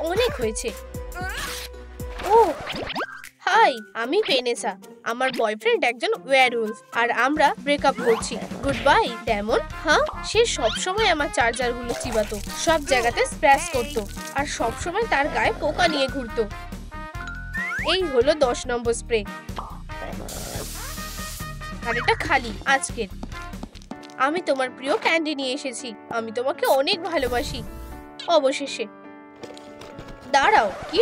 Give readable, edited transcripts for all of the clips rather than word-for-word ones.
অনেক হয়েছে। ও হাই, আমি ভেনেসা। আমার বয়ফ্রেন্ড একজন ওয়্যারউলফ আর আমরা ব্রেকআপ করছি। Goodbye Damon. হ্যাঁ, সে সবসময় আমার চার্জারগুলো চিবাতো, সব জায়গাতে স্প্র্যাশ করতো আর সবসময় তার গায়ে পোকা নিয়ে ঘুরতো। এই হলো 10 নম্বর স্প্রে, আর এটা খালি আজকের। আমি তোমার প্রিয় ক্যান্ডি নিয়ে এসেছি। আমি তোমাকে অনেক ভালোবাসি। অবশেষে। দাঁড়াও, কি?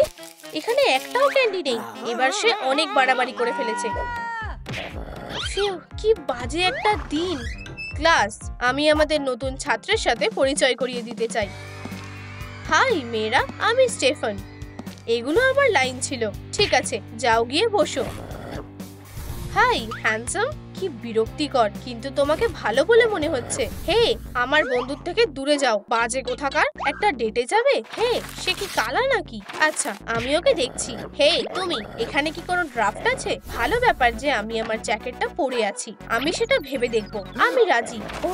এখানে একটাও ক্যান্ডি নেই। এবার সে অনেক বাড়াবাড়ি করে ফেলেছে। কি বাজে একটা দিন। ক্লাস, আমি আমাদের নতুন ছাত্রের সাথে পরিচয় করিয়ে দিতে চাই। হাই মেয়েরা, আমি স্টেফান। এগুলো আমার লাইন ছিল। ঠিক আছে, যাও গিয়ে বসো। Hi handsome. কি বিরক্তিকর, কিন্তু তোমাকে ভালো বলে মনে হচ্ছে। হে, আমার বন্ধুর থেকে দূরে যাও, বাজে কোথাকার। একটা ডেটে যাবে? হে, সে কি কালা নাকি? আচ্ছা, আমি ওকে দেখছি। হে তুমি, এখানে কি কোনো ড্রাফট আছে? ভালো ব্যাপার যে আমি আমার জ্যাকেটটা পরে আছি। আমি সেটা ভেবে দেখবো। আমি রাজি। ও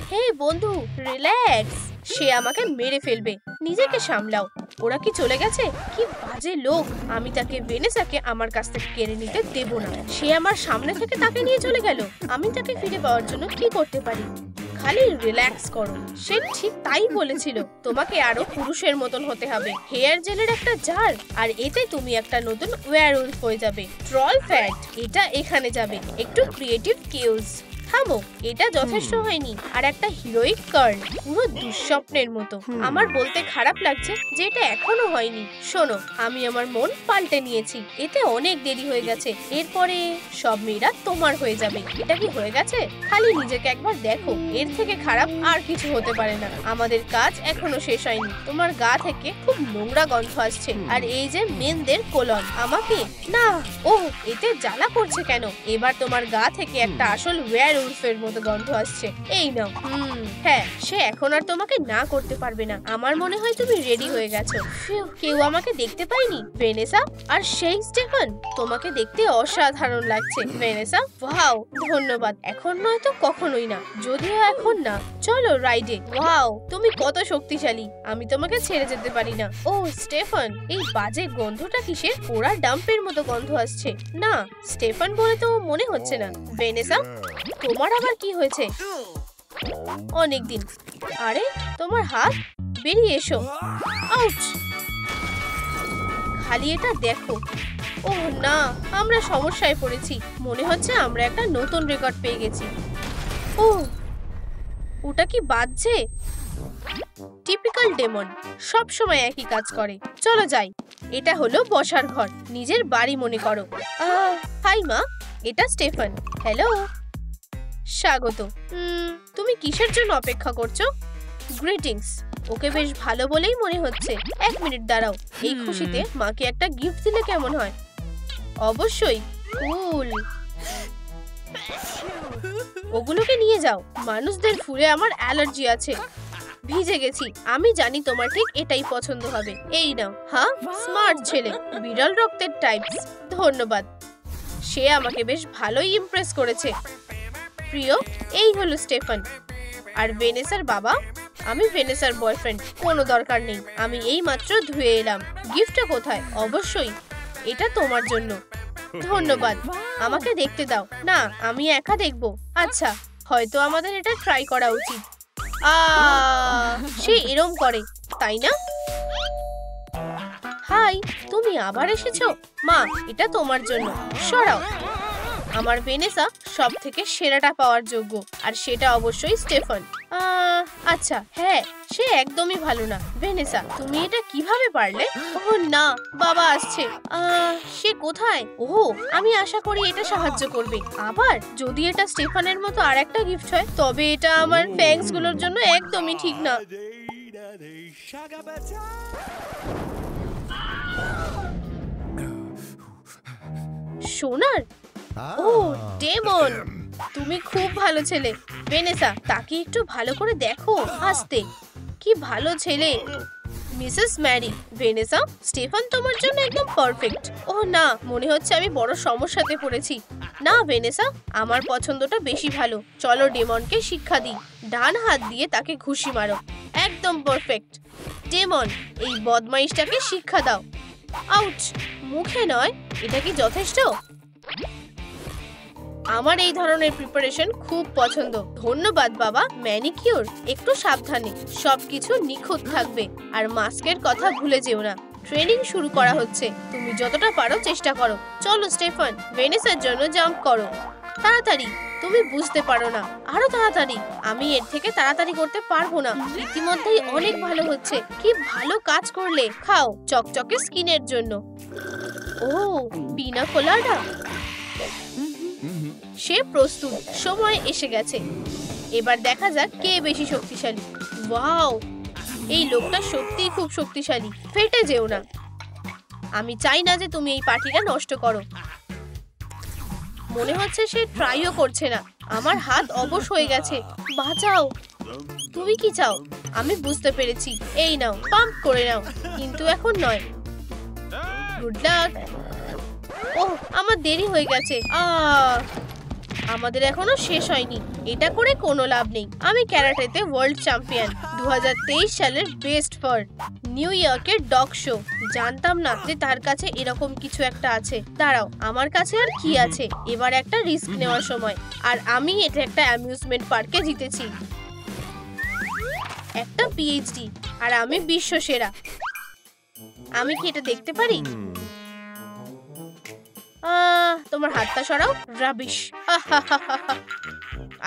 হে বন্ধু, রিল্যাক্স। সে আমাকে মেরে ফেলবে, নিজেকে সামলাও। ওরা কি চলে গেছে? কি বাজে লোক। আমি তাকে ভেনেসাকে আমার কাছ থেকে কেড়ে নিতে দেব না। সে আমার সামনে থেকে তাকে নিয়ে চলে গেল। আমি তাকে ফিরে পাওয়ার জন্য কি করতে পারি? খালি রিল্যাক্স করো। সে ঠিক তাই বলেছিল, তোমাকে আরো পুরুষের মতন হতে হবে। হেয়ার জেলের একটা জার, আর এতে তুমি একটা নতুন ওয়্যারউলফ হয়ে যাবে। ট্রল ফ্যাট, এটা এখানে যাবে। একটু ক্রিয়েটিভ কিউজ। থামো, এটা যথেষ্ট হয়নি। আর একটা হিরোইক কার্ল, পুরো দুঃস্বপ্নের মতো। আমার বলতে খারাপ লাগছে যে এটা এখনো হয়নি। শোনো, আমি আমার মন পাল্টে নিয়েছি। এতে অনেক দেরি হয়ে গেছে। এরপরে সব মেয়েরা তোমার হয়ে যাবে। এটা কি হয়ে গেছে? খালি নিজেকে একবার দেখো। এর থেকে খারাপ আর কিছু হতে পারে না। আমাদের কাজ এখনো শেষ হয়নি। তোমার গা থেকে খুব নোংরা গন্ধ আসছে। আর এই যে মেনদের কোলন, আমাকে না। ও, এতে জ্বালা করছে কেন? এবার তোমার গা থেকে একটা আসল ওয়্যারউলফের মতো গন্ধ আসছে। এই নাও। হ্যাঁ, সে এখন আর তোমাকে না করতে পারবে না। আমার মনে হয় তুমি রেডি হয়ে গেছো। কেউ আমাকে দেখতে পায়নি। ভেনেসা আর সেই স্টেফান, তোমাকে দেখতে অসাধারণ লাগছে ভেনেসা। ওয়াও, ধন্যবাদ। এখন নয় তো কখনোই না। যদিও এখন না। চলো রাইডে। ওয়াও, তুমি কত শক্তিশালী। আমি তোমাকে ছেড়ে যেতে পারি না। ও স্টেফান, এই বাজে গন্ধটা কিসের? পোড়া ডাম্পের মতো গন্ধ আসছে। না, স্টেফান বলে তো মনে হচ্ছে না। ভেনেসা, তোমার আবার কি হয়েছে? অনেকদিন। আরে, তোমার হাত, বেরিয়ে এসো। আউচ! খালি এটা দেখো। ওহ না, আমরা সমস্যায় পড়েছি। মনে হচ্ছে আমরা একটা নতুন রেকর্ড পেয়ে গেছি। ও, ওটা কি বাজছে? টিপিক্যাল ডেমন, সব সময় একই কাজ করে। চলো যাই। এটা হলো বসার ঘর, নিজের বাড়ি মনে করো। হাই মা, এটা স্টেফান। হ্যালো, স্বাগত। তুমি কিসের জন্য অপেক্ষা করছো? গ্রিটিংস। ওকে বেশ ভালো বলেই মনে হচ্ছে। 1 মিনিট দাঁড়াও। এই খুশিতে মাকে একটা গিফট দিলে কেমন হয়? অবশ্যই। কুল। ওগুলোকে নিয়ে যাও। মানুষদের ফুলে আমার অ্যালার্জি আছে। ভিজে গেছি। আমি জানি তোমার ঠিক এটাই পছন্দ হবে। এই নাও। হ্যাঁ, স্মার্ট ছেলে, বিরল রক্তের টাইপস। ধন্যবাদ। সে আমাকে বেশ ভালোই ইমপ্রেস করেছে। প্রিয়, এই হলো স্টেফান আর ভেনেসার বাবা। আমি ভেনেসার বয়ফ্রেন্ড। কোনো দরকার নেই, আমি এই মাত্র ধুয়ে এলাম। গিফটটা কোথায়? অবশ্যই, এটা তোমার জন্য। ধন্যবাদ। আমাকে দেখতে দাও। না, আমি একা দেখবো। আচ্ছা, হয়তো আমাদের এটা ট্রাই করা উচিত। সে এরম করে, তাই না? হাই, তুমি আবার এসেছো? মা, এটা তোমার জন্য। সরাও। আমার ভেনেসা সব থেকে সেরাটা পাওয়ার যোগ্য, আর সেটা অবশ্যই স্টেফান। আচ্ছা, হ্যাঁ, সে একদমই ভালো না। ভেনেসা, তুমি এটা কিভাবে পারলে? ওহ না, বাবা আসছে। সে কোথায়? ওহ, আমি আশা করি এটা সাহায্য করবে। আবার যদি এটা স্টেফানের মতো আর একটা গিফট হয়, তবে এটা আমার ফ্যাংস গুলোর জন্য একদমই ঠিক না। সোনার? ও ডেমন, তুমি খুব ভালো ছেলে। ভেনেসা, তাকে একটু ভালো করে দেখো। আস্তে। কি ভালো ছেলে। Mrs Mary. ভেনেসা, স্টেফান তোমার জন্য একদম পারফেক্ট। ও না, মনে হচ্ছে আমি বড় সমস্যাতে পড়েছি। না ভেনেসা, আমার পছন্দটা বেশি ভালো। চলো ডেমনকে শিক্ষা দিই। ডান হাত দিয়ে তাকে ঘুষি মারো। একদম পারফেক্ট। ডেমন, এই বদমাইশটাকে শিক্ষা দাও। আউচ, মুখে নয়। এটা কি যথেষ্ট? আমার এই ধরনের প্রিপারেশন খুব পছন্দ। ধন্যবাদ বাবা। ম্যানিকিউর একটু সাবধানে, সবকিছু নিখুঁত থাকবে। আর মাস্কের কথা ভুলে যেও না। ট্রেনিং শুরু করা হচ্ছে, তুমি যতটা পারো চেষ্টা করো। চলো স্টেফান, ভেনিসের জন্য জাম্প করো। তাড়াতাড়ি, তুমি বুঝতে পারো না, আরো তাড়াতাড়ি। আমি এর থেকে তাড়াতাড়ি করতে পারবো না। ইতিমধ্যেই অনেক ভালো হচ্ছে। কি ভালো কাজ করলে। খাও চকচকে স্কিনের জন্য। ও, পিনা কোলাডা। সে প্রস্তুত। সময় এসে গেছে। এবার দেখা যাক কে বেশি শক্তিশালী। ওয়াও, এই লোকটা সত্যিই খুব শক্তিশালী। ফেটে যেও না। আমি চাই না যে তুমি এই পার্টিটা নষ্ট করো। মনে হচ্ছে সে ট্রাইও করছে না। আমার হাত অবশ হয়ে গেছে। বাঁচাও। তুমি কি চাও? আমি বুঝতে পেরেছি। এই নাও, পাম্প করে নাও। কিন্তু এখন নয়। Good luck. ওহ, আমার দেরি হয়ে গেছে। আমাদের এখনো শেষ হয়নি। এটা করে কোনো লাভ নেই। আমি ক্যারাটেতে ওয়ার্ল্ড চ্যাম্পিয়ন। 2023 সালের বেস্ট ফর নিউ ইয়র্কের ডগ শো। জানতাম না যে তার কাছে এরকম কিছু একটা আছে। দাঁড়াও, আমার কাছে আর কি আছে? এবার একটা রিস্ক নেওয়ার সময়। আর আমি এটা একটা অ্যামিউজমেন্ট পার্কে জিতেছি। একটা পিএইচডি। আর আমি বিশ্ব সেরা। আমি কি এটা দেখতে পারি? তোমার হাতটা সরাও। রাবিশ।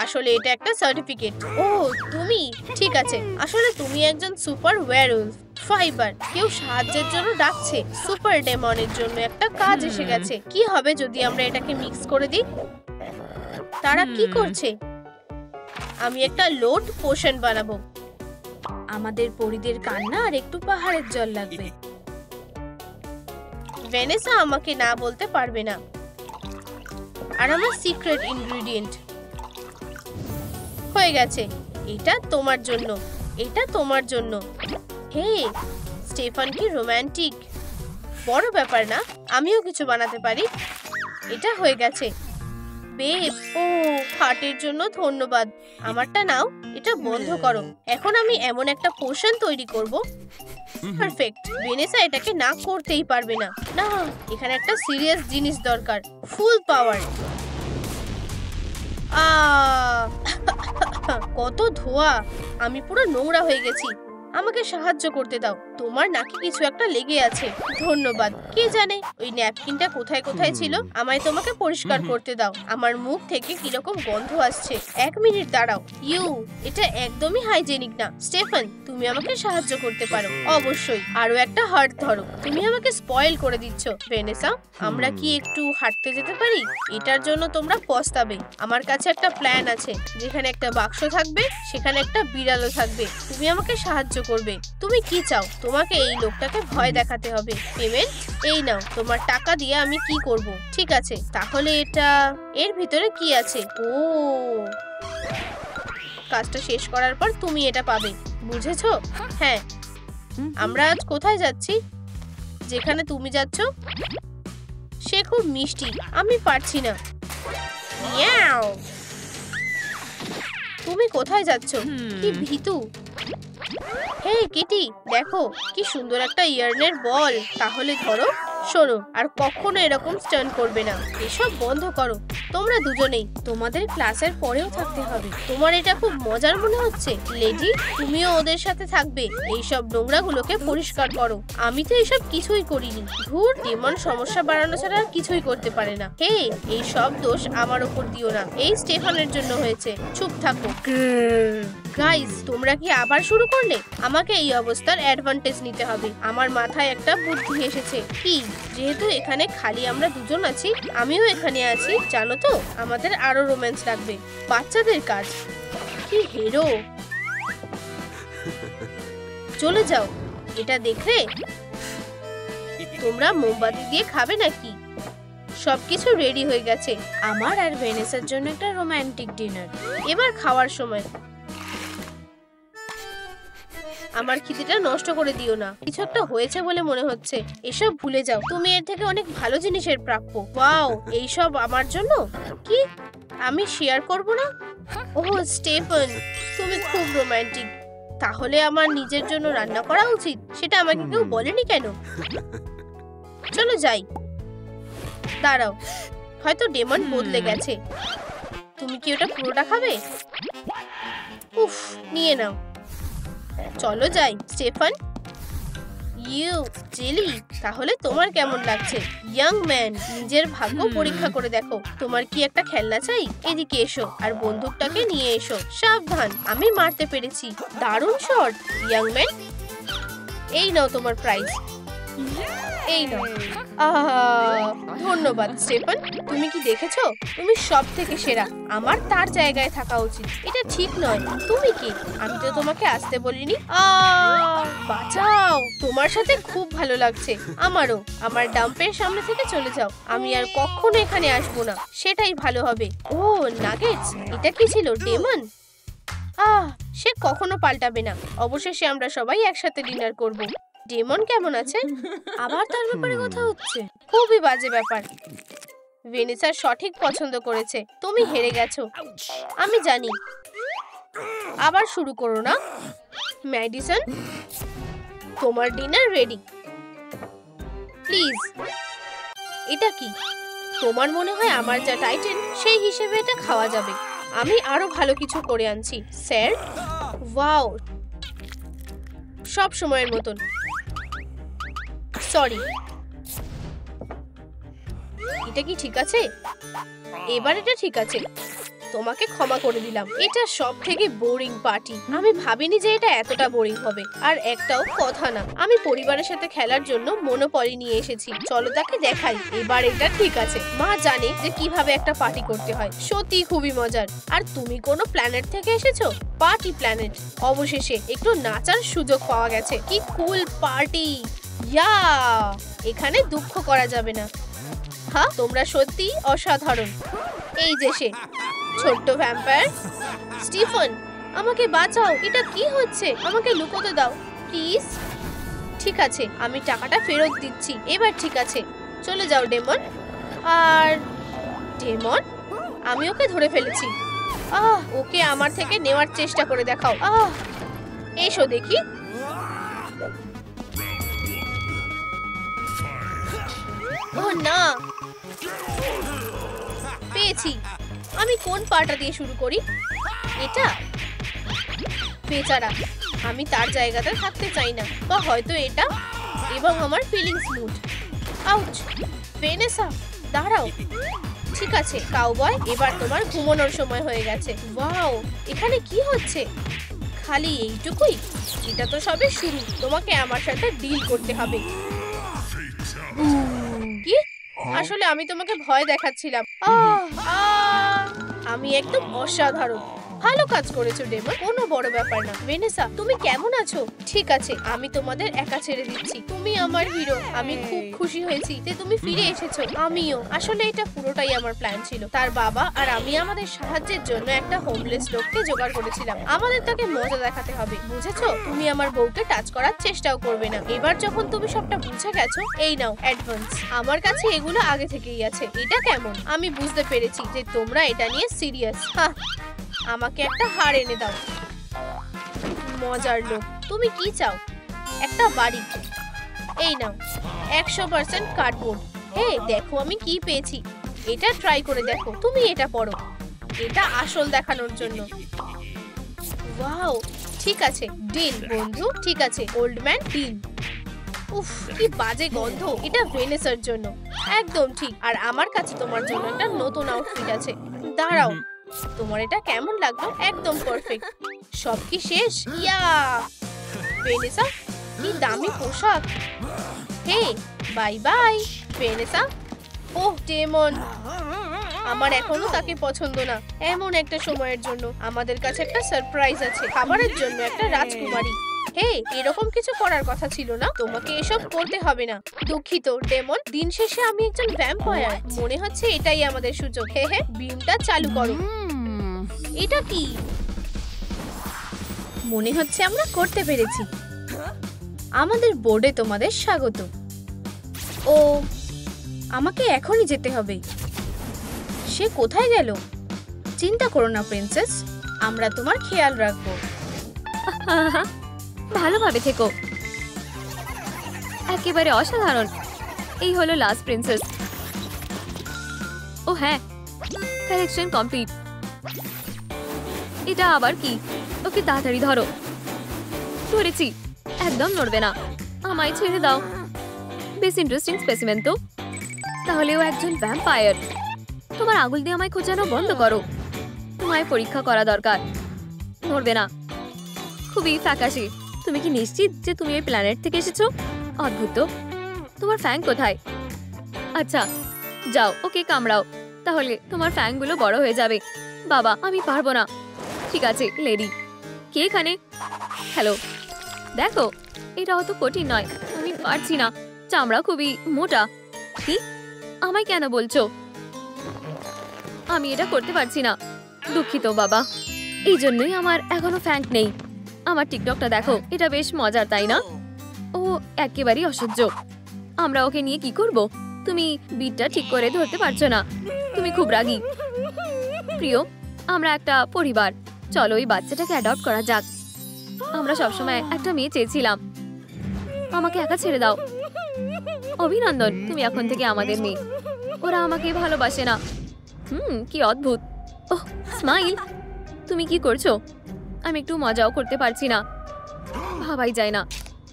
আসলে এটা একটা সার্টিফিকেট। ও, তুমি ঠিক আছে। আসলে তুমি একজন সুপার ওয়্যারউলফ। ফাইবার, কেউ সাহায্যের জন্য ডাকছে। সুপার ডেমনের জন্য একটা কাজ এসে গেছে। কি হবে যদি আমরা এটাকে মিক্স করে দিই? তারা কি করছে? আমি একটা লোড পোশন বানাবো। আমাদের পরিদের কান্না আর একটু পাহাড়ের জল লাগবে। ভেনেসা আমাকে না বলতে পারবে না। আর আমার সিক্রেট ইনগ্রেডিয়েন্ট হয়ে গেছে। এটা তোমার জন্য, এটা তোমার জন্য। হে, স্টেফান কি রোমান্টিক। বড় ব্যাপার না, আমিও কিছু বানাতে পারি। এটা হয়ে গেছে। বেব, ও, হার্টের জন্য ধন্যবাদ। আমারটা নাও। এটা বন্ধ করো। এখন আমি এমন একটা পোশন তৈরি করব। পারফেক্ট। ভেনেসা এটাকে না করতেই পারবে না। না, এখানে একটা সিরিয়াস জিনিস দরকার। ফুল পাওয়ার। কত ধোঁয়া। আমি পুরো নোংরা হয়ে গেছি। আমাকে সাহায্য করতে দাও। তোমার নাকি কিছু একটা লেগে আছে। ধন্যবাদ। কে জানে ওই ন্যাপকিনটা কোথায় কোথায় ছিল। আমায় তোমাকে পরিষ্কার করতে দাও। আমার মুখ থেকে কিরকম গন্ধ আসছে। 1 মিনিট দাঁড়াও। এটা একদমই হাইজেনিক না। স্টেফান, তুমি আমাকে সাহায্য করতে পারো। অবশ্যই। আরো একটা হার্ট ধরো। তুমি আমাকে স্পয়েল করে দিচ্ছ। ভেনেসা, আমরা কি একটু হাঁটতে যেতে পারি? এটার জন্য তোমরা পস্তাবে। আমার কাছে একটা প্ল্যান আছে, যেখানে একটা বাক্স থাকবে, সেখানে একটা বিড়ালও থাকবে। তুমি আমাকে সাহায্য করবে। তুমি কি চাও? তোমাকে এই লোকটাকে ভয় দেখাতে হবে। পেমেন্ট এই নাও। তোমার টাকা দিয়ে আমি কি করব? ঠিক আছে, তাহলে এটা এর ভিতরে কি আছে? ও, কাজটা শেষ করার পর তুমি এটা পাবে। বুঝেছো? হ্যাঁ। আমরা আজ কোথায় যাচ্ছি? যেখানে তুমি যাচ্ছ। সে খুব মিষ্টি। আমি পারছি না। মিয়াও। তুমি কোথায় যাচ্ছ? কি ভীতু। হে কিটি, দেখো কি সুন্দর একটা ইয়ার্নের বল। তাহলে ধরো। শোনো, আর কখনো এরকম স্টান্ট করবে না। এসব বন্ধ করো। তোমরা দুজনেই তোমাদের ক্লাসের পরেও থাকতে হবে। তোমার এটা খুব মজার মনে হচ্ছে। লেডি, তুমিও ওদের সাথে থাকবে। এইসব নোংরাগুলোকে পরিষ্কার করো। আমি তো এইসব কিছুই করিনি। ধুর, ডেমন সমস্যা বাড়ানো ছাড়া আর কিছুই করতে পারে না। হে, এই সব দোষ আমার ওপর দিও না। এই স্টেফানের জন্য হয়েছে। চুপ থাকো। গাইস, তোমরা কি আবার শুরু করলে? আমাকে এই অবস্থার অ্যাডভান্টেজ নিতে হবে। আমার মাথায় একটা বুদ্ধি এসেছে। কি? যেহেতু এখানে খালি আমরা দুজন আছি, আমিও এখানে আছি, জানো তো, আমাদের আরো রোম্যান্স লাগবে। বাচ্চাদের কাজ। কি হিরো। চলে যাও। এটা দেখলে তোমরা মোমবাতি দিয়ে খাবে নাকি? সবকিছু রেডি হয়ে গেছে। আমার আর ভেনেসার জন্য একটা রোমান্টিক ডিনার। এবার খাওয়ার সময়। আমার খিদেটা নষ্ট করে দিও না। কিছু একটা হয়েছে বলে মনে হচ্ছে। এসব ভুলে যাও। তুমি এর থেকে অনেক ভালো জিনিসের প্রাপ্য। ওয়াও, এইসব আমার জন্য? কি আমি শেয়ার করব না? ওহ স্টেফান, তুমি খুব রোমান্টিক। তাহলে আমার নিজের জন্য রান্না করা উচিত, সেটা আমাকে কেউ বলেনি কেন? চলো যাই। দাঁড়াও, হয়তো ডেমন বদলে গেছে। তুমি কি ওটা পুরোটা খাবে? উফ, নিয়ে নাও। চলো যাই। স্টেফান, ইউ জেলি, তাহলে তোমার কেমন লাগছে? ইয়াং ম্যান, নিজের ভাগ্য পরীক্ষা করে দেখো। তোমার কি একটা খেলনা চাই? এদিকে এসো আর বন্দুকটাকে নিয়ে এসো। সাবধান, আমি মারতে পেরেছি। দারুণ শট ইয়াং ম্যান। এই নাও তোমার প্রাইজ। এই নাও। ধন্যবাদ স্টেফান। তুমি কি দেখেছো? তুমি সব থেকে সেরা। আমার তার জায়গায় থাকা উচিত। এটা ঠিক নয়। তুমি কি? আমি তো তোমাকে আসতে বলিনি। বাঁচাও, তোমার সাথে খুব ভালো লাগছে। আমারও। আমার ডাম্পের সামনে থেকে চলে যাও। আমি আর কখনো এখানে আসবো না। সেটাই ভালো হবে। ও নাগেটস, এটা কি ছিল? ডেমন? সে কখনো পাল্টাবে না। অবশেষে আমরা সবাই একসাথে ডিনার করব। ডেমন কেমন আছে? আবার তার ব্যাপারে কথা হচ্ছে। খুবই বাজে ব্যাপার। ভেনেসা সঠিক পছন্দ করেছে। তুমি হেরে গেছো। আমি জানি। আবার শুরু করো না। ম্যাডিসন, তোমার ডিনার রেডি। প্লিজ। এটা কি? তোমার মনে হয় আমার যা টাইটেল সেই হিসেবে এটা খাওয়া যাবে। আমি আরো ভালো কিছু করে আনছি স্যার। ওয়াও, সব সময়ের মতন। সরি। এটা কি ঠিক আছে? এবার এটা ঠিক আছে। তোমাকে ক্ষমা করে দিলাম। এটা সব থেকে বোরিং পার্টি। আমি ভাবিনি যে এটা এতটা বোরিং হবে। আর একটাও কথা না, আমি পরিবারের সাথে খেলার জন্য মনোপলি নিয়ে এসেছি। চলো তাকে দেখাই। এবার এটা ঠিক আছে। মা জানে যে কিভাবে একটা পার্টি করতে হয়। সত্যি খুবই মজার। আর তুমি কোনো প্ল্যানেট থেকে এসেছো? Party planet. অবশেষে একটু নাচার সুযোগ পাওয়া গেছে। কি কুল পার্টি। ইয়া, এখানে দুঃখ করা যাবে না। হ্যাঁ, তোমরা সত্যি অসাধারণ। এই যে সে ছোট্ট ভ্যাম্পায়ার। স্টিফেন, আমাকে বাঁচাও। এটা কি হচ্ছে? আমাকে লুকোতে দাও প্লিজ। ঠিক আছে, আমি টাকাটা ফেরত দিচ্ছি। এবার ঠিক আছে, চলে যাও ডেমন। আর ডেমন, আমি ওকে ধরে ফেলেছি। ওকে আমার থেকে নেওয়ার চেষ্টা করে দেখাও। এসো দেখি। ও না, পেয়েছি। আমি কোন পাটা দিয়ে শুরু করি? এটা? বেচারা, আমি তার জায়গাতে থাকতে চাই না। বা হয়তো এটা। এবং আমার ফিলিংস মুড। আউচ। ভেনেসা, দাঁড়াও। ঠিক আছে কাউবয়, এবার তোমার ঘুমানোর সময় হয়ে গেছে। ওয়াও, এখানে কি হচ্ছে? খালি এইটুকুই? এটা তো সবে শুরু। তোমাকে আমার সাথে ডিল করতে হবে। কি? আসলে আমি তোমাকে ভয় দেখাচ্ছিলাম। আমি একদম অসাধারণ। ভালো কাজ করেছো ডেমন, কোনো বড় ব্যাপার না। ভেনেসা, তুমি কেমন আছো? ঠিক আছে, আমি তোমাদের একা ছেড়ে দিচ্ছি। তুমি আমার হিরো। আমি খুব খুশি হয়েছি যে তুমি ফিরে এসেছো। আমিও। আসলে এটা পুরোটাই আমার প্ল্যান ছিল। তার বাবা আর আমি আমাদের সাহায্যের জন্য একটা হোমলেস লোককে জোগাড় করেছিলাম। আমাদের তাকে মজা দেখাতে হবে, বুঝেছো? তুমি আমার বউকে টাচ করার চেষ্টাও করবে না। এবার যখন তুমি সবটা বুঝে গেছো, এই নাও অ্যাডভান্স। আমার কাছে এগুলো আগে থেকেই আছে। এটা কেমন? আমি বুঝতে পেরেছি যে তোমরা এটা নিয়ে সিরিয়াস। আমাকে একটা হার এনে দাও। মজার লোক। তুমি কি চাও? একটা বাড়ি। এই নাও 100% কার্ডবোর্ড। হে, দেখো আমি কি পেয়েছি। এটা ট্রাই করে দেখো। তুমি এটা পড়ো। এটা আসল দেখানোর জন্য। ওয়াও, ঠিক আছে, ডিল বন্ধু। ঠিক আছে ওল্ড ম্যান, ডিল। উফ, কি বাজে গন্ধ। এটা ভেনেসার জন্য। একদম ঠিক। আর আমার কাছে তোমার জন্য একটা নতুন আউটফিট আছে। দাঁড়াও, তোমার এটা কেমন লাগলো? একদম পারফেক্ট। সব কি শেষ? ইয়া, ভেনেসা, কি দামি পোশাক। হে, বাই বাই ভেনেসা। ওহ ডেমন, আমার এখনো তাকে পছন্দ না। এমন একটা সময়ের জন্য আমাদের কাছে একটা সারপ্রাইজ আছে। খাবারের জন্য একটা রাজকুমারী। হে, এরকম কিছু করার কথা ছিল না। তোমাকে এসব করতে হবে না। দুঃখিত ডেমন, দিন শেষে আমি একজন ভ্যাম্পায়ার। মনে হচ্ছে এটাই আমাদের সুযোগ। হে হে, বিমটা চালু করো। এটা কি? মনে হচ্ছে আমরা করতে পেরেছি। আমাদের বোর্ডে তোমাদের স্বাগত। ও, আমাকে এখনই যেতে হবে। সে কোথায় গেল? চিন্তা করো না প্রিন্সেস, আমরা তোমার খেয়াল রাখবো। ভালোভাবে থেকো। একেবারে অসাধারণ। এই হলো লাস্ট প্রিন্সেস। ও হ্যাঁ, কালেকশন কমপ্লিট। এটা আবার কি? ওকে তাড়াতাড়ি ধরো। ধরেছি। একদম নড়বে না। আমায় ছেড়ে দাও। বেশ ইন্টারেস্টিং স্পেসিমেন তো। তাহলে ও একজন ভ্যাম্পায়ার। তোমার আঙুল দিয়ে আমায় খোঁচানো বন্ধ করো। তোমায় পরীক্ষা করা দরকার। নড়বে না। খুবই ফ্যাকাশে। তুমি কি নিশ্চিত যে তুমি এই প্ল্যানেট থেকে এসেছো? অদ্ভুত তো। তোমার ফ্যাং কোথায়? আচ্ছা, যাও ওকে কামড়াও। তাহলে তোমার ফ্যাংগুলো বড় হয়ে যাবে। বাবা, আমি পারবো না। ঠিক আছে লেডি। কে এখানে? হ্যালো। দেখো, এটা অত কঠিন নয়। আমি পারছি না। চামড়া খুবই মোটা। কি? আমায় কেন বলছো? আমি এটা করতে পারছি না। দুঃখিত বাবা। এই জন্যই আমার এখনো ফ্যাং নেই। আমার টিকটকটা দেখো। এটা বেশ মজার, তাই না? ও একেবারেই অসহ্য। আমরা ওকে নিয়ে কি করব? তুমি বিটটা ঠিক করে ধরতে পারছো না। তুমি খুব রাগী। প্রিয়, আমরা একটা পরিবার। চলো এই বাচ্চাটাকে অ্যাডপ্ট করা যাক। আমরা সবসময় একটা মেয়ে চেয়েছিলাম। আমাকে একা ছেড়ে দাও। অভিনন্দন, তুমি এখন থেকে আমাদের মেয়ে। ওরা আমাকে ভালোবাসে না। কি অদ্ভুত। ওহ, স্মাইল। তুমি কি করছো? আমি একটু মজাও করতে পারছি না। ভাবাই যায় না।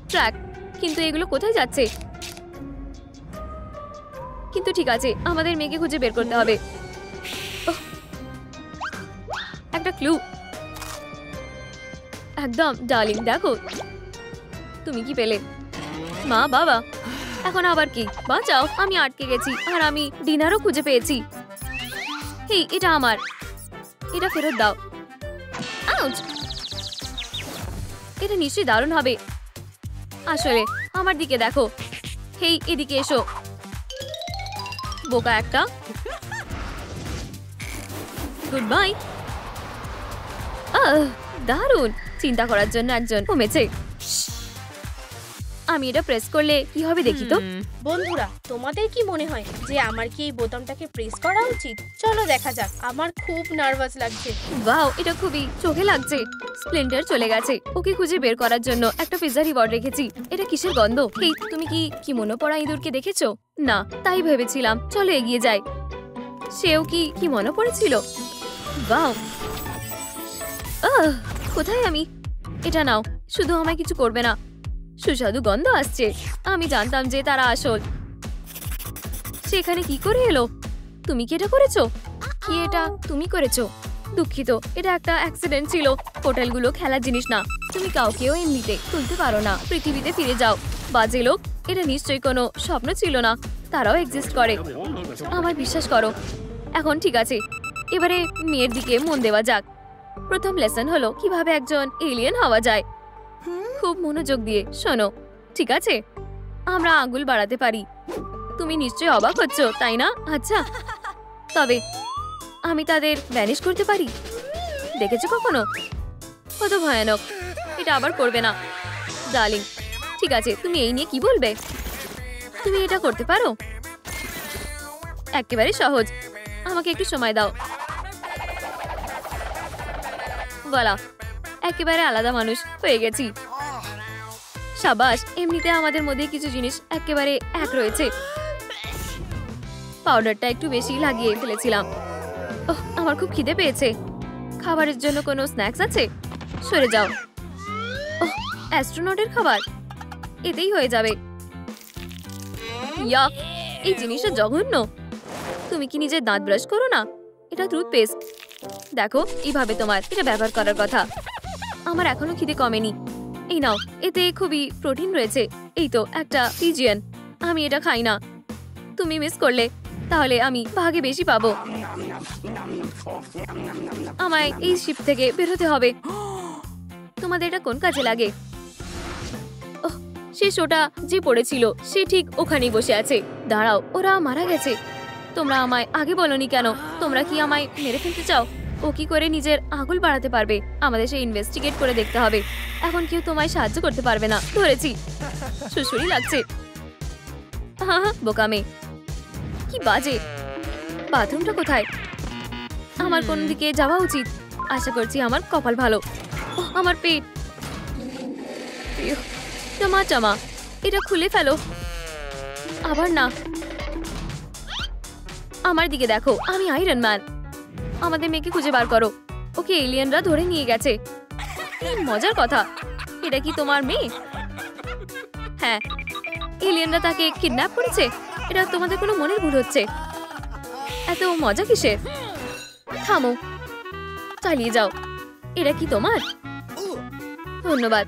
ট্র্যাক, কিন্তু এগুলো কোথায় যাচ্ছে? কিন্তু ঠিক আছে, আমাদের মেয়েকে খুঁজে বের করতে হবে। একটা ক্লু। একদম ডার্লিং, দেখো তুমি কি পেলে? মা বাবা। এখন আবার কি? বাঁচাও, আমি আটকে গেছি। আর আমি ডিনারও খুঁজে পেয়েছি। হেই, এটা আমার। এটা ফেরত দাও। আউচ! এটা নিশ্চয়ই দারুণ হবে। আসলে আমার দিকে দেখো। হেই, এদিকে এসো। বোকা একটা। Good bye. দারুণ। চিন্তা করার জন্য একজন কমেছে। আমি এটা প্রেস করলে কি হবে দেখি তো। বন্ধুরা, তোমাদের কি মনে হয় যে আমার কি এই বোতামটাকে প্রেস করা উচিত? চলো দেখা যাক। আমার খুব নার্ভাস লাগছে। ওয়াও, এটা খুবই চোখে লাগছে। স্প্লেন্ডার চলে গেছে। ওকে খুঁজে বের করার জন্য একটা পিজ্জা রিওয়ার্ড রেখেছি। এটা কিসের গন্ধ? এই, তুমি কি মনে পড়া ইঁদুরকে দেখেছো? না, তাই ভেবেছিলাম। চলো এগিয়ে যাই। সেও কি মনে পড়েছিল? ওয়াও। কোথায় আমি? এটা নাও। শুধু আমায় কিছু করবে না। সুস্বাদু গন্ধ আসছে। আমি জানতাম যে তারা আসল। সেখানে কি করে এলো? তুমি কি এটা করেছো? কি এটা তুমি করেছো? দুঃখিত, এটা একটা অ্যাক্সিডেন্ট ছিল। হোটেলগুলো খেলার জিনিস না। তুমি কাউকেও এমনিতে তুলতে পারো না। পৃথিবীতে ফিরে যাও। বাজে লোক। এটা নিশ্চয়ই কোনো স্বপ্ন ছিল না। তারাও এক্সিস্ট করে। আমায় বিশ্বাস করো। এখন ঠিক আছে, এবারে মেয়ের দিকে মন দেওয়া যাক। প্রথম লেসন হলো কিভাবে একজন এলিয়েন হওয়া যায়। খুব মনোযোগ দিয়ে শোনো, ঠিক আছে? আমরা আঙ্গুল বাড়াতে পারি। তুমি নিশ্চয়ই অবাক হচ্ছ, তাই না? আচ্ছা, তবে আমি তাদের ভ্যানিশ করতে পারি। দেখেছো কখনো? কত ভয়ানক। এটা আবার করবে না ডার্লিং। ঠিক আছে, তুমি এই নিয়ে কি বলবে? তুমি এটা করতে পারো? একেবারে সহজ। আমাকে একটু সময় দাও। বলা, একেবারে আলাদা মানুষ হয়ে গেছি। সাবাস। এমনিতে আমাদের মধ্যে কিছু জিনিস একেবারে এক রয়েছে। পাউডারটা একটু বেশি লাগিয়ে ফেলেছিলাম। ওহ, আমার খুব খিদে পেয়েছে। খাবারের জন্য কোনো স্ন্যাক্স আছে? সরে যাও। ওহ, অ্যাস্ট্রোনটের খাবার। এতেই হয়ে যাবে। ইয়াক, এই জিনিসটা জঘন্য। তুমি কি নিজের দাঁত ব্রাশ করো না? এটা টুথপেস্ট। দেখো, এইভাবে তোমার এটা ব্যবহার করার কথা। আমার এখনো খিদে কমেনি। এই নাও, এতে খুবই প্রোটিন রয়েছে। এই তো একটা পিজিয়ন। আমি এটা খাই না। তুমি মিস করলে, তাহলে আমি ভাগে বেশি পাবো। আমায় এই শিপ থেকে বের হতে হবে। তোমাদের এটা কোন কাজে লাগে? ওহ, সে শোটা যে পড়েছিল সে ঠিক ওখানেই বসে আছে। দাঁড়াও, ওরা মারা গেছে। তোমরা আমায় আগে বলনি কেন? তোমরা কি আমায় মেরে ফেলতে চাও? ও কি করে নিজের আঙুল বাড়াতে পারবে? আমাদের সে ইনভেস্টিগেট করে দেখতে হবে। এখন কেউ তোমায় সাহায্য করতে পারবে না। ধরেছি। সুসুরি লাগছে। হ্যাঁ, বোকা মেয়ে। কি বাজে। বাথরুমটা কোথায়? আমার কোন দিকে যাওয়া উচিত? আশা করছি আমার কপাল ভালো। ওহ, আমার পেট। ইউ, চামা চামা, এটা খুলে ফেলো। আবার না, আমার দিকে দেখো, আমি আয়রন ম্যান। আমাদের মেয়েকে খুঁজে বার করো, ওকে এলিয়েনরা ধরে নিয়ে গেছে। কি মজার কথা, এটা কি তোমার মেয়ে? হ্যাঁ, এলিয়েনরা তাকে কিডন্যাপ করেছে। এটা তোমাদের কোনো মনের ভুল হচ্ছে। এত মজা কিসের? থামো, চালিয়ে যাও। এটা কি তোমার? ধন্যবাদ।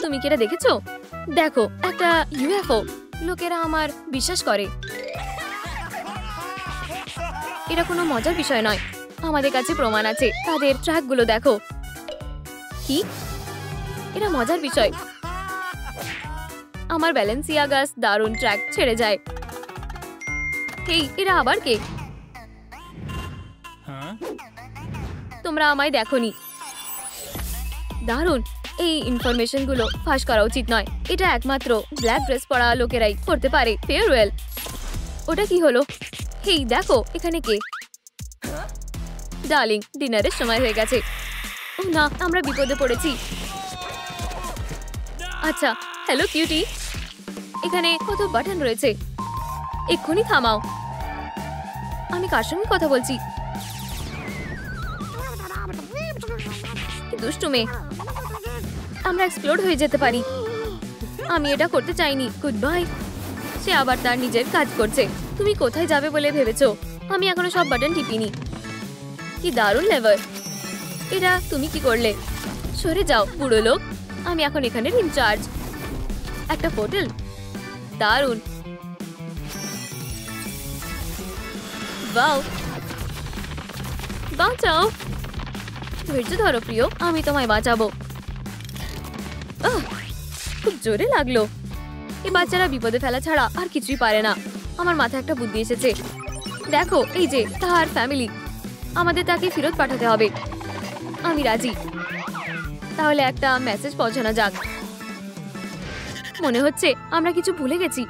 তুমি কি এটা দেখেছো? দেখো, একটা ইউএফও। লোকেরা আমার বিশ্বাস করে। এটা কোনো মজার বিষয় নয়। আমাদের কাছে প্রমাণ আছে। তাদের ট্র্যাকগুলো দেখো। কি? এটা মজার বিষয়। আমার ব্যালেন্সিয়াগাস দারুণ ট্র্যাক ছেড়ে যায়। এই, এরা আবার কে? তোমরা আমায় দেখোনি। দারুণ। এই ইনফরমেশনগুলো ফাঁস করা উচিত নয়। এটা একমাত্র ব্ল্যাক ড্রেস পরা লোকেরাই করতে পারে। ফেয়ারওয়েল। ওটা কি হলো? হেই দেখো, এখানে কে? ডার্লিং, ডিনারের সময় হয়ে গেছে। ও না, আমরা বিপদে পড়েছি। আচ্ছা, হ্যালো কিউটি। এখানে কত বাটন রয়েছে। এক্ষুনি থামাও। আমি কার সঙ্গে কথা বলছি? কি দুষ্টু মেয়ে। আমরা এক্সপ্লোড হয়ে যেতে পারি। আমি এটা করতে চাইনি। Good bye. সে আবার তার নিজের কাজ করছে। তুমি কোথায় যাবে বলে ভেবেছো? আমি এখনো সব বাটন টিপিনি। কি দারুণ লেভার। এটা তুমি কি করলে? সরে যাও বুড়ো লোক। আমি এখন এখানে ইনচার্জ। একটা হোটেল? দারুণ। বাও, বাঁচাও। ধৈর্য ধরো প্রিয়, আমি তোমায় বাঁচাবো। খুব জোরে লাগলো। এই বাচ্চারা বিপদে ফেলা ছাড়া আর কিছুই পারে না। আমার মাথায় একটা বুদ্ধি এসেছে। দেখো, এই যে তার ফ্যামিলি। আমাদের তাকে ফেরত পাঠাতে হবে। আমি রাজি। তাহলে একটা মেসেজ পৌঁছানো যাক। মনে হচ্ছে আমরা কিছু ভুলে গেছি।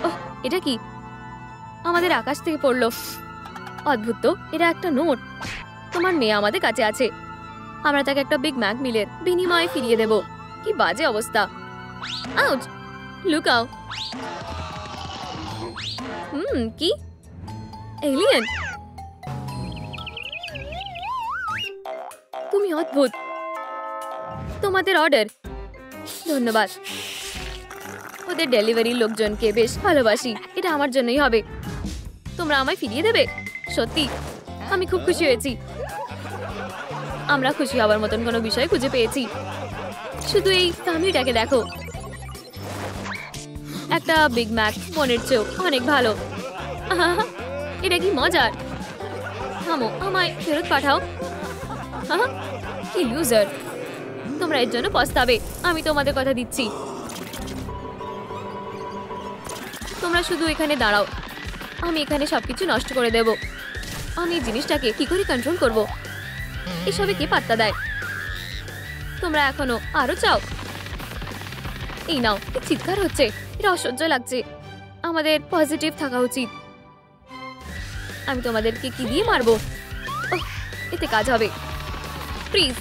ওহ, এটা কি? আমাদের আকাশ থেকে পড়লো। অদ্ভুত তো, এটা একটা নোট। তোমার মেয়ে আমাদের কাছে আছে। আমরা তাকে একটা বিগ ম্যাক মিলের বিনিময়ে ফিরিয়ে দেব। কি বাজে অবস্থা। আউচ, লুকাও। কি? এলিয়েন? তুমি অদ্ভুত। তোমাদের অর্ডার। ধন্যবাদ। ওদের ডেলিভারি লোকজনকে বেশ ভালোবাসি। এটা আমার জন্যই হবে। তোমরা আমায় ফিরিয়ে দেবে? সত্যি, আমি খুব খুশি হয়েছি। আমরা খুশি হওয়ার মতন কোনো বিষয় খুঁজে পেয়েছি। শুধু এই ফ্যামিলিটাকে দেখো। একটা বিগ ম্যাক মনের চেয়েও অনেক ভালো। এটা কি মজার। থামো, আমায় ফেরত পাঠাও। কি লুজার। তোমরা এর জন্য পস্তাবে। আমি তোমাদের কথা দিচ্ছি। তোমরা শুধু এখানে দাঁড়াও। আমি এখানে সবকিছু নষ্ট করে দেব। আমি এই জিনিসটাকে কি করে কন্ট্রোল করব? এসবে কে পাত্তা দেয়? তোমরা এখনো আরো চাও? এই নাও। কি চিৎকার হচ্ছে। এটা অসহ্য লাগছে। আমাদের পজিটিভ থাকা উচিত। আমি তোমাদেরকে কি দিয়ে মারবো? ওহ, এতে কাজ হবে। প্লিজ।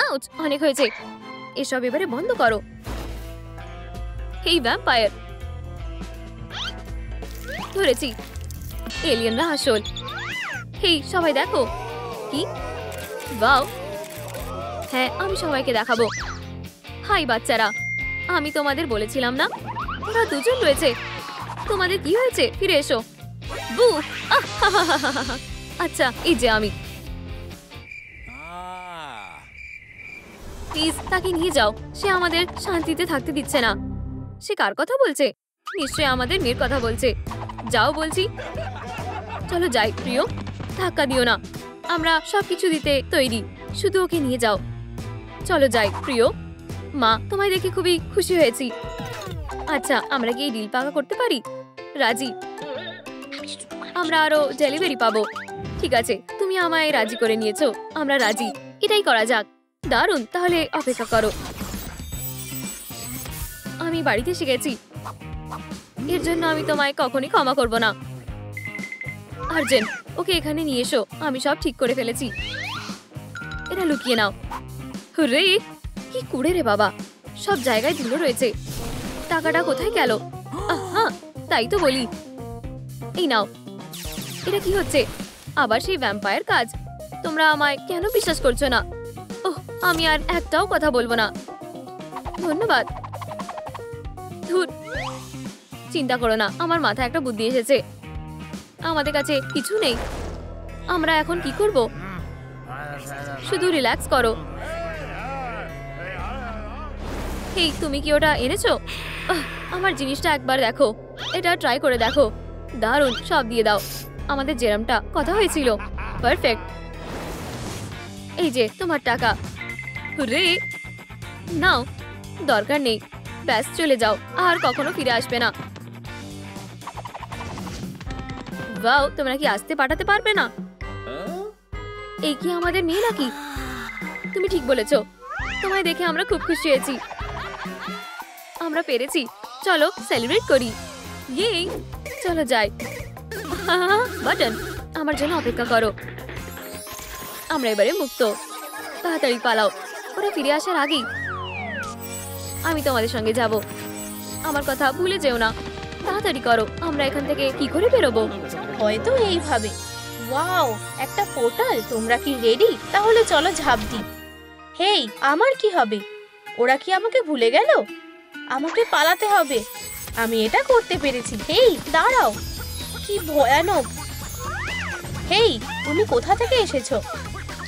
আউচ, অনেক হয়েছে। এসব এবারে বন্ধ করো। হেই ভ্যাম্পায়ার, ধরেছি। এলিয়েনরা আসল। হেই সবাই দেখো। কি? বাও। হ্যাঁ, আমি সবাইকে দেখাবো। হাই বাচ্চারা, আমি তোমাদের বলেছিলাম না ওরা দুজন রয়েছে। তোমাদের কি হয়েছে? ফিরে এসো। বু। আচ্ছা, এই যে আমি। প্লিজ তাকে নিয়ে যাও। সে আমাদের শান্তিতে থাকতে দিচ্ছে না। সে কার কথা বলছে? নিশ্চয়ই আমাদের মেয়ের কথা বলছে। যাও বলছি। চলো যাই প্রিয়। ধাক্কা দিও না। আমরা সবকিছু দিতে তৈরি। শুধু ওকে নিয়ে যাও। চলো যাই প্রিয়। মা, তোমায় দেখে খুবই খুশি হয়েছি। আচ্ছা, আমরা কি এই ডিল পাকা করতে পারি? রাজি। আমরা আরো ডেলিভারি পাবো। ঠিক আছে, তুমি আমায় রাজি করে নিয়েছো। আমরা রাজি। এটাই করা যাক। দারুণ, তাহলে অপেক্ষা করো। আমি বাড়িতে শিখেছি। এর জন্য আমি তোমায় কখনই ক্ষমা করব না। আর্জেন্ট। ওকে এখানে নিয়ে এসো, আমি সব ঠিক করে ফেলেছি। এটা লুকিয়ে নাও। রে কি করে রে বাবা, সব জায়গায় ধুলো রয়েছে। টাকাটা কোথায় গেল? হ্যাঁ তাই তো বলি। এই নাও। এটা কি হচ্ছে? আবার সেই ভ্যাম্পায়ার কাজ। তোমরা আমায় কেন বিশ্বাস করছো না? ওহ, আমি আর একটাও কথা বলবো না। ধন্যবাদ। ধুর, চিন্তা করো না, আমার মাথায় একটা বুদ্ধি এসেছে। আমাদের কাছে কিছু নেই, আমরা এখন কি করব? শুধু রিল্যাক্স করো। এই তুমি কি ওটা এনেছো? আমার জিনিসটা একবার দেখো, এটা ট্রাই করে দেখো। দারুণ, সব দিয়ে দাও। আমাদের যেরমটা কথা হয়েছিল, পারফেক্ট। এই যে তোমার টাকা। রে নাও, দরকার নেই, ব্যাস চলে যাও, আর কখনো ফিরে আসবে না। ওয়াও, তোমরা কি আসতে পাঠাতে পারবে না? এই কি আমাদের মেয়ে নাকি? তুমি ঠিক বলেছো, তোমায় দেখে আমরা খুব খুশি হয়েছি। আমরা পেরেছি, চলো সেলিব্রেট করি। ইয়ে, চলো যাই। বাটন, আমার জন্য অপেক্ষা করো। আমরা এবারে মুক্ত, তাড়াতাড়ি পালাও, ওরা ফিরে আসার আগেই। আমি তোমাদের সঙ্গে যাব, আমার কথা ভুলে যেও না। তাড়াতাড়ি করো, আমরা এখান থেকে কি করে বেরোবো? হয়তো এইভাবে। ওয়াও, একটা পোর্টাল। তোমরা কি রেডি? তাহলে চলো ঝাঁপ দিই। হেই, আমার কি হবে? ওরা কি আমাকে ভুলে গেল? আমাকে পালাতে হবে। আমি এটা করতে পেরেছি। হেই দাঁড়াও, কি ভয়ানক। হেই, তুমি কোথা থেকে এসেছো?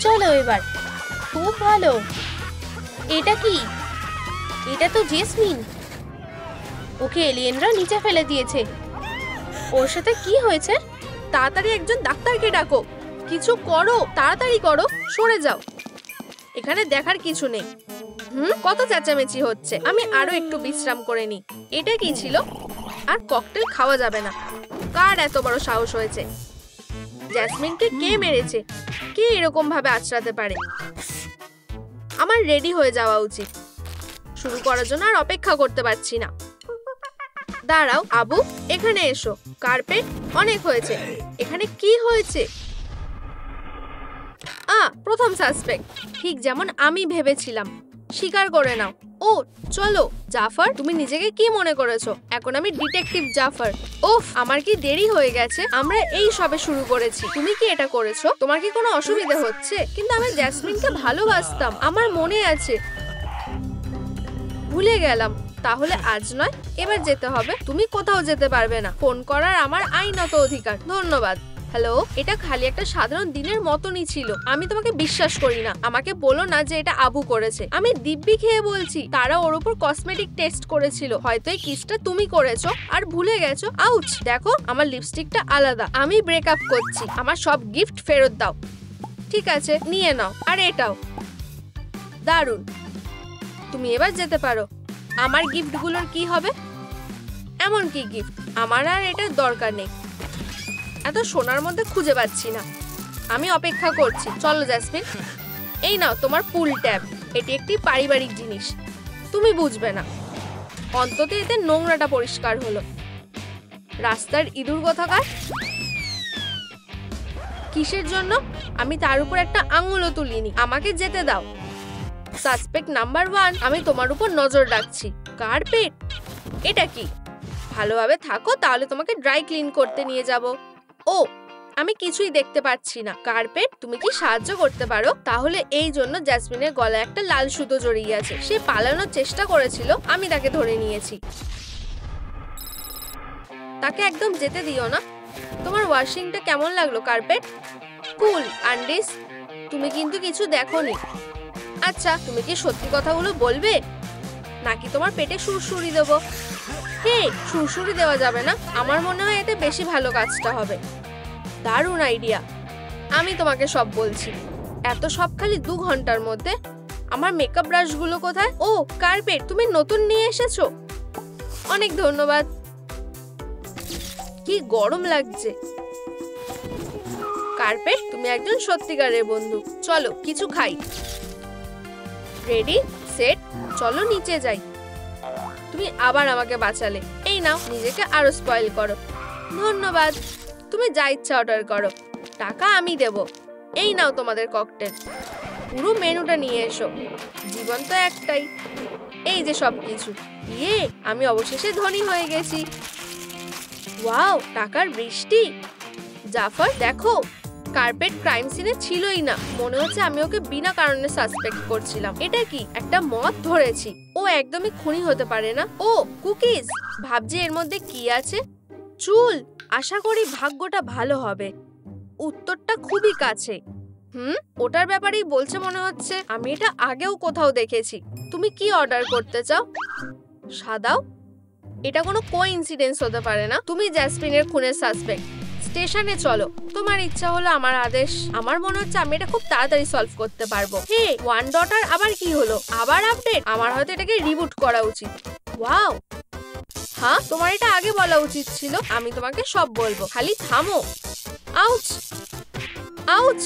চলো এবার। খুব ভালো। এটা কি? এটা তো জেসমিন। ওকে এলিয়েনরা নিচে ফেলে দিয়েছে। ওর সাথে কি হয়েছে? তাড়াতাড়ি একজন ডাক্তারকে ডাকো। কিছু করো, তাড়াতাড়ি করো। সরে যাও, এখানে দেখার কিছু নেই। কত চেঁচামেচি হচ্ছে। আমি আরো একটু বিশ্রাম করে নি। এটা কি ছিল? আর ককটেল খাওয়া যাবে না। কার এত বড় সাহস হয়েছে? জেসমিনকে কে মেরেছে? কে এরকম ভাবে আছড়াতে পারে? আমার রেডি হয়ে যাওয়া উচিত। শুরু করার জন্য আর অপেক্ষা করতে পারছি না। দাঁড়াও আবু, এখানে এসো। কার্পেট অনেক হয়েছে। এখানে কি হয়েছে? প্রথম সাসপেক্ট, ঠিক যেমন আমি ভেবেছিলাম। স্বীকার করে নাও। ও চলো। জাফর, তুমি নিজেকে কি মনে করেছো? এখন আমি ডিটেকটিভ জাফর। ওফ, আমার কি দেরি হয়ে গেছে। আমরা এই সবে শুরু করেছি। তুমি কি এটা করেছো? তোমার কি কোনো অসুবিধা হচ্ছে? কিন্তু আমি জেসমিনকে ভালোবাসতাম, আমার মনে আছে। ভুলে গেলাম। তাহলে আজ নয়, এবার যেতে হবে। তুমি কোথাও যেতে পারবে না। ফোন করার আমার আইনত অধিকার। ধন্যবাদ। হ্যালো, এটা খালি একটা সাধারণ দিনের মতনই ছিল। আমি তোমাকে বিশ্বাস করি না। আমাকে বলো না যে এটা আবু করেছে। আমি দিব্যি খেয়ে বলছি, তারা ওর উপর কসমেটিক টেস্ট করেছিল। হয়তো এই কিসটা তুমি করেছো আর ভুলে গেছো। আউচ, দেখো আমার লিপস্টিকটা আলাদা। আমি ব্রেকআপ করছি। আমার সব গিফট ফেরত দাও। ঠিক আছে, নিয়ে নাও। আর এটাও। দারুণ, তুমি এবার যেতে পারো। আমার গিফটগুলোর কি হবে? এমন কি গিফট? আমার আর এটার দরকার নেই। এত সোনার মধ্যে খুঁজে পাচ্ছি না। আমি অপেক্ষা করছি। চলো জেসমিন, এই নাও তোমার পুল ট্যাব। এটি একটি পারিবারিক জিনিস, তুমি বুঝবে না। অন্তত এতে নোংরাটা পরিষ্কার হলো। রাস্তার ইঁদুর কোথাকার। কিসের জন্য? আমি তার উপর একটা আঙুলও তুলিনি। আমাকে যেতে দাও। সাসপেক্ট নাম্বার 1, আমি তোমার উপর নজর রাখছি। কার্পেট, এটা কি? ভালোভাবে থাকো, তাহলে তোমাকে ড্রাই ক্লিন করতে নিয়ে যাব। ও, আমি কিছুই দেখতে পাচ্ছি না। কার্পেট, তুমি কি সাহায্য করতে পারো? তাহলে এই জন্য জেসমিনের গলায় একটা লাল সুতো জড়িয়ে আছে। সে পালানোর চেষ্টা করেছিল, আমি তাকে ধরে নিয়েছি। তাকে একদম যেতে দিও না। তোমার ওয়াশিংটা কেমন লাগলো কার্পেট? কুল। আন্ডিস, তুমি কিন্তু কিছু দেখোনি। আচ্ছা, তুমি কি সত্যি কথাগুলো বলবে, নাকি তোমার পেটে সুরসুরি দেবো? হে, সুরসুরি দেওয়া যাবে না। আমার মনে হয় এতে বেশি ভালো কাজটা হবে। দারুণ আইডিয়া। আমি তোমাকে সব বলছি। এত সব খালি 2 ঘন্টার মধ্যে। আমার মেকআপ ব্রাশগুলো কোথায়? ও কার্পেট, তুমি নতুন নিয়ে এসেছো। অনেক ধন্যবাদ। কি গরম লাগছে। কার্পেট, তুমি একজন সত্যিকারের বন্ধু। চলো কিছু খাই। রেডি, সেট, চলো নিচে যাই। তুমি আবার আমাকে বাঁচালে। এই নাও, নিজেকে আরো স্পয়েল করো। ধন্যবাদ। তুমি যা ইচ্ছা অর্ডার করো। টাকা আমি দেব। এই নাও তোমাদের ককটেল, পুরো মেনুটা নিয়ে এসো। জীবন তো একটাই। এই যে সবকিছু। আমি অবশেষে ধনী হয়ে গেছি। ওয়াও, টাকার বৃষ্টি। জাফর দেখো, কার্পেট ক্রাইম সিনে ছিলই না। মনে হচ্ছে আমি ওকে বিনা কারণে সাসপেক্ট করছিলাম। এটা কি একটা মদ ধরেছি? ও একদমই খুনি হতে পারে না। ও কুকিজ, ভাবছি এর মধ্যে কি আছে। চুল, আশা করি ভাগ্যটা ভালো হবে। উত্তরটা খুবই কাছে। ওটার ব্যাপারেই বলছে মনে হচ্ছে। আমি এটা আগেও কোথাও দেখেছি। তুমি কি অর্ডার করতে চাও? সাদাও? এটা কোনো কোইন্সিডেন্স হতে পারে না। তুমি জ্যাসমিনের খুনের সাসপেক্ট। স্টেশনে চলো, তোমার ইচ্ছা হলো আমার আদেশ। আমার মনে হচ্ছে আমি এটা খুব তাড়াতাড়ি সলভ করতে পারবো। হে, ওয়ান ডটার আবার কি হলো? আবার আপডেট? আমার হয়তো এটাকে রিবুট করা উচিত। ওয়াও, হ্যাঁ, তোমার এটা আগে বলা উচিত ছিল। আমি তোমাকে সব বলবো, খালি থামো। আউচ আউচ,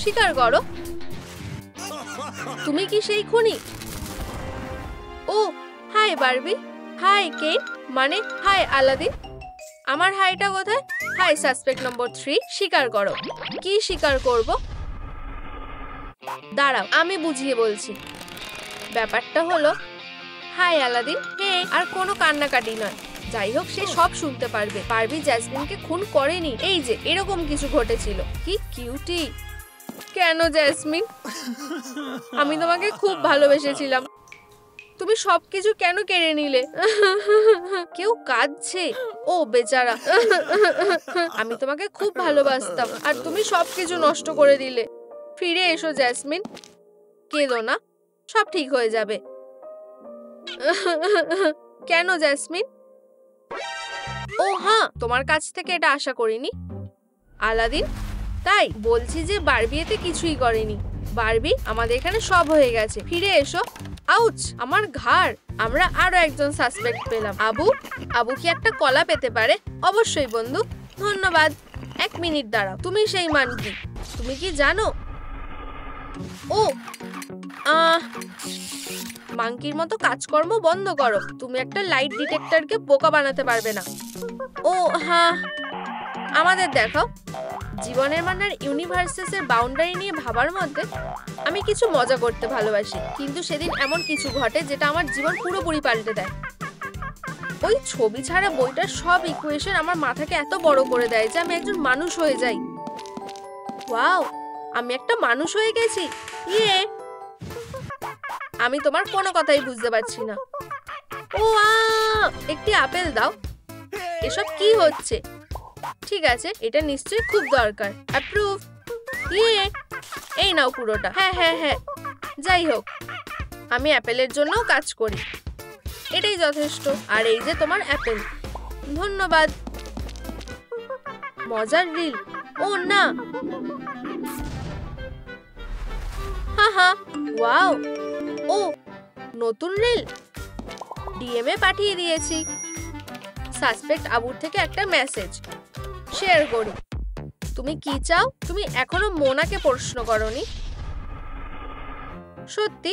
স্বীকার করো, তুমি কি সেই খুনি? ও হাই বারবি, হাই কেন, মানে হাই আলাদিন। আমার হাইটা কোথায়? হাই সাসপেক্ট নম্বর 3, স্বীকার করো। কি স্বীকার করব? দাঁড়াও, আমি বুঝিয়ে বলছি। ব্যাপারটা হলো, হাই আলাদিন, হে, আর কোনো কান্নাকাটি নয়। যাই হোক, সে সব শুনতে পারবে। বারবি জ্যাসমিনকে খুন করেনি। এই যে এরকম কিছু ঘটেছিল। কি কিউটি। কেন জ্যাসমিন? আমি তোমাকে খুব ভালোবেসেছিলাম। তুমি সবকিছু কেন কেড়ে নিলে? কেউ কাঁদছে। ও বেচারা। আমি তোমাকে খুব ভালোবাসতাম, আর তুমি সবকিছু নষ্ট করে দিলে। ফিরে এসো জ্যাসমিন, কেঁদো না, সব ঠিক হয়ে যাবে। কেন জ্যাসমিন? ও হ্যাঁ, তোমার কাছ থেকে এটা আশা করিনি আলাদিন। তাই বলছি যে বারবি এতে কিছুই করেনি। বারবি, আমাদের এখানে সব হয়ে গেছে, ফিরে এসো। আউচ, আমার ঘাড়। আমরা আরো একজন সাসপেক্ট পেলাম। আবু। আবু কি একটা কলা পেতে পারে? অবশ্যই বন্ধু, ধন্যবাদ। 1 মিনিট দাঁড়াও, তুমি সেই মানকি? তুমি কি জানো? ও মাংকির মতো কাজকর্ম বন্ধ করো। তুমি একটা লাইট ডিটেক্টরকে বোকা বানাতে পারবে না। ও হ্যাঁ, আমাদের দেখাও। জীবনের মানার ইউনিভার্সেসের বাউন্ডারি নিয়ে ভাবার মধ্যে আমি কিছু মজা করতে ভালোবাসি, কিন্তু সেদিন এমন কিছু ঘটে যেটা আমার জীবন পুরোপুরি পাল্টে দেয়। ওই ছবি ছাড়া বইটার সব ইকুয়েশন আমার মাথাকে এত বড় করে দেয় যে আমি একজন মানুষ হয়ে যাই। ওয়াও, আমি একটা মানুষ হয়ে গেছি। আমি তোমার কোনো কথাই বুঝতে পারছি না। ও একটি আপেল দাও। এসব কি হচ্ছে? ঠিক আছে, এটা নিশ্চয়ই খুব দরকার। অ্যাপ্রুভ। এই নাও পুরোটা। হ্যাঁ হ্যাঁ হ্যাঁ, যাই হোক, আমি অ্যাপেলের জন্যও কাজ করি। এটাই যথেষ্ট। আর এই যে তোমার অ্যাপেল। ধন্যবাদ। মজার রিল। ও না, হা, ওয়াও। ও নতুন রিল, ডিএমএ পাঠিয়ে দিয়েছি। সাসপেক্ট আবুর থেকে একটা মেসেজ শেয়ার করি। তুমি কি চাও? তুমি এখনো মোনাকে প্রশ্ন করনি? সত্যি?